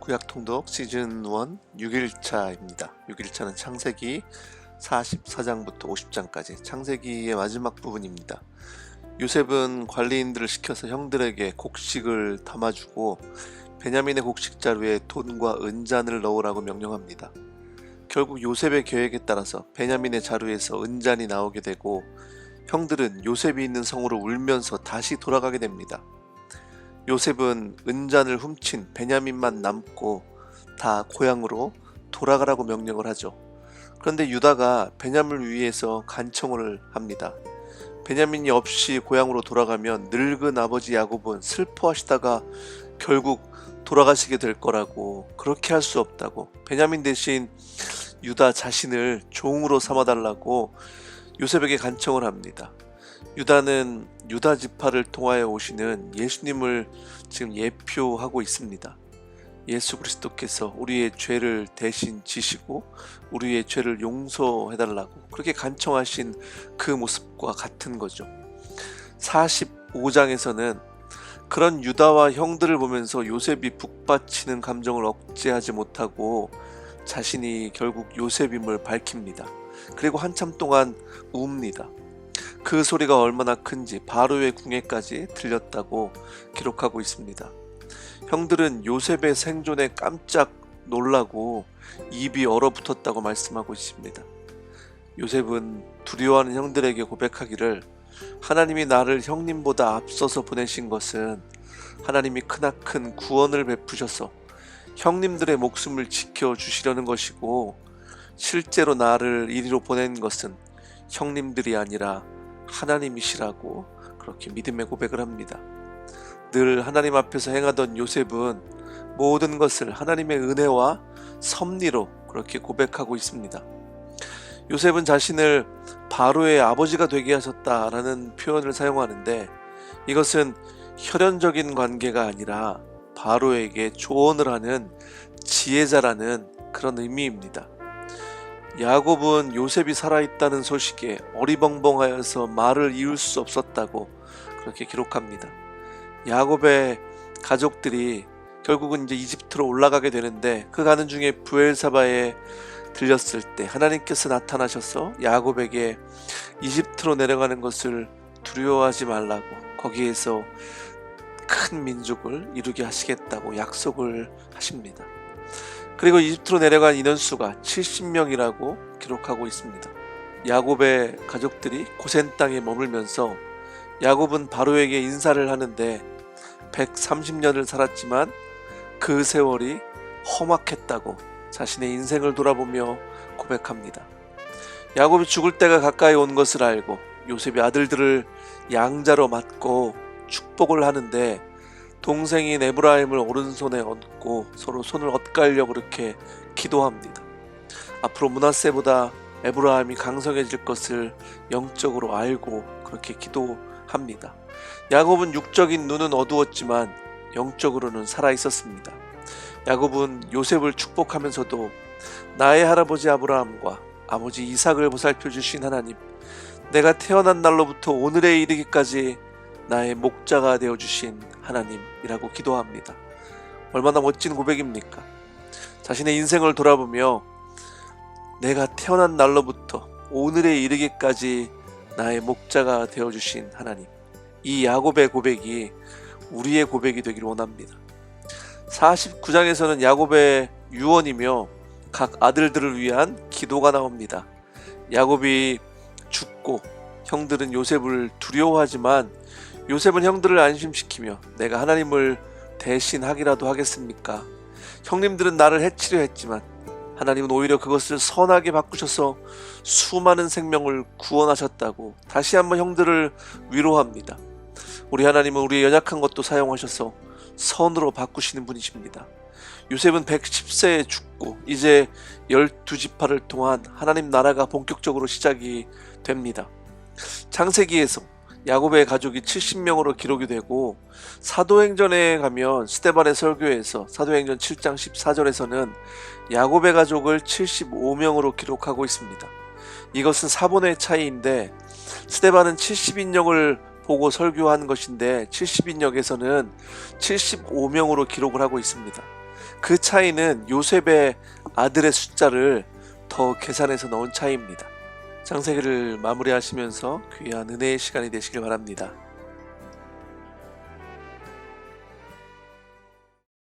구약 통독 시즌 1 6일차입니다. 6일차는 창세기 44장부터 50장까지 창세기의 마지막 부분입니다. 요셉은 관리인들을 시켜서 형들에게 곡식을 담아주고 베냐민의 곡식 자루에 돈과 은잔을 넣으라고 명령합니다. 결국 요셉의 계획에 따라서 베냐민의 자루에서 은잔이 나오게 되고 형들은 요셉이 있는 성으로 울면서 다시 돌아가게 됩니다. 요셉은 은잔을 훔친 베냐민만 남고 다 고향으로 돌아가라고 명령을 하죠. 그런데 유다가 베냐민을 위해서 간청을 합니다. 베냐민이 없이 고향으로 돌아가면 늙은 아버지 야곱은 슬퍼하시다가 결국 돌아가시게 될 거라고, 그렇게 할 수 없다고, 베냐민 대신 유다 자신을 종으로 삼아달라고 요셉에게 간청을 합니다. 유다는 유다 지파를 통하여 오시는 예수님을 지금 예표하고 있습니다. 예수 그리스도께서 우리의 죄를 대신 지시고 우리의 죄를 용서해달라고 그렇게 간청하신 그 모습과 같은 거죠. 45장에서는 그런 유다와 형들을 보면서 요셉이 북받치는 감정을 억제하지 못하고 자신이 결국 요셉임을 밝힙니다. 그리고 한참 동안 웁니다. 그 소리가 얼마나 큰지 바로의 궁에까지 들렸다고 기록하고 있습니다. 형들은 요셉의 생존에 깜짝 놀라고 입이 얼어붙었다고 말씀하고 있습니다. 요셉은 두려워하는 형들에게 고백하기를, 하나님이 나를 형님보다 앞서서 보내신 것은 하나님이 크나큰 구원을 베푸셔서 형님들의 목숨을 지켜주시려는 것이고, 실제로 나를 이리로 보낸 것은 형님들이 아니라 하나님이시라고 그렇게 믿음의 고백을 합니다. 늘 하나님 앞에서 행하던 요셉은 모든 것을 하나님의 은혜와 섭리로 그렇게 고백하고 있습니다. 요셉은 자신을 바로의 아버지가 되게 하셨다라는 표현을 사용하는데, 이것은 혈연적인 관계가 아니라 바로에게 조언을 하는 지혜자라는 그런 의미입니다. 야곱은 요셉이 살아있다는 소식에 어리벙벙하여서 말을 이을 수 없었다고 그렇게 기록합니다. 야곱의 가족들이 결국은 이제 이집트로 올라가게 되는데, 그 가는 중에 브엘사바에 들렸을 때 하나님께서 나타나셔서 야곱에게 이집트로 내려가는 것을 두려워하지 말라고, 거기에서 큰 민족을 이루게 하시겠다고 약속을 하십니다. 그리고 이집트로 내려간 인원수가 70명이라고 기록하고 있습니다. 야곱의 가족들이 고센 땅에 머물면서 야곱은 바로에게 인사를 하는데 130년을 살았지만 그 세월이 험악했다고 자신의 인생을 돌아보며 고백합니다. 야곱이 죽을 때가 가까이 온 것을 알고 요셉이 아들들을 양자로 맞고 축복을 하는데, 동생인 에브라임을 오른손에 얹고 서로 손을 엇갈려 그렇게 기도합니다. 앞으로 므낫세보다 에브라임이 강성해질 것을 영적으로 알고 그렇게 기도합니다. 야곱은 육적인 눈은 어두웠지만 영적으로는 살아있었습니다. 야곱은 요셉을 축복하면서도 나의 할아버지 아브라함과 아버지 이삭을 보살펴 주신 하나님, 내가 태어난 날로부터 오늘에 이르기까지 나의 목자가 되어주신 하나님이라고 기도합니다. 얼마나 멋진 고백입니까? 자신의 인생을 돌아보며 내가 태어난 날로부터 오늘에 이르기까지 나의 목자가 되어주신 하나님, 이 야곱의 고백이 우리의 고백이 되기를 원합니다. 49장에서는 야곱의 유언이며 각 아들들을 위한 기도가 나옵니다. 야곱이 죽고 형들은 요셉을 두려워하지만 요셉은 형들을 안심시키며 내가 하나님을 대신하기라도 하겠습니까? 형님들은 나를 해치려 했지만 하나님은 오히려 그것을 선하게 바꾸셔서 수많은 생명을 구원하셨다고 다시 한번 형들을 위로합니다. 우리 하나님은 우리의 연약한 것도 사용하셔서 선으로 바꾸시는 분이십니다. 요셉은 110세에 죽고 이제 12지파를 통한 하나님 나라가 본격적으로 시작이 됩니다. 창세기에서 야곱의 가족이 70명으로 기록이 되고, 사도행전에 가면 스데반의 설교에서 사도행전 7장 14절에서는 야곱의 가족을 75명으로 기록하고 있습니다. 이것은 사본의 차이인데, 스데반은 70인역을 보고 설교한 것인데 70인역에서는 75명으로 기록을 하고 있습니다. 그 차이는 요셉의 아들의 숫자를 더 계산해서 넣은 차이입니다. 창세기를 마무리하시면서 귀한 은혜의 시간이 되시길 바랍니다.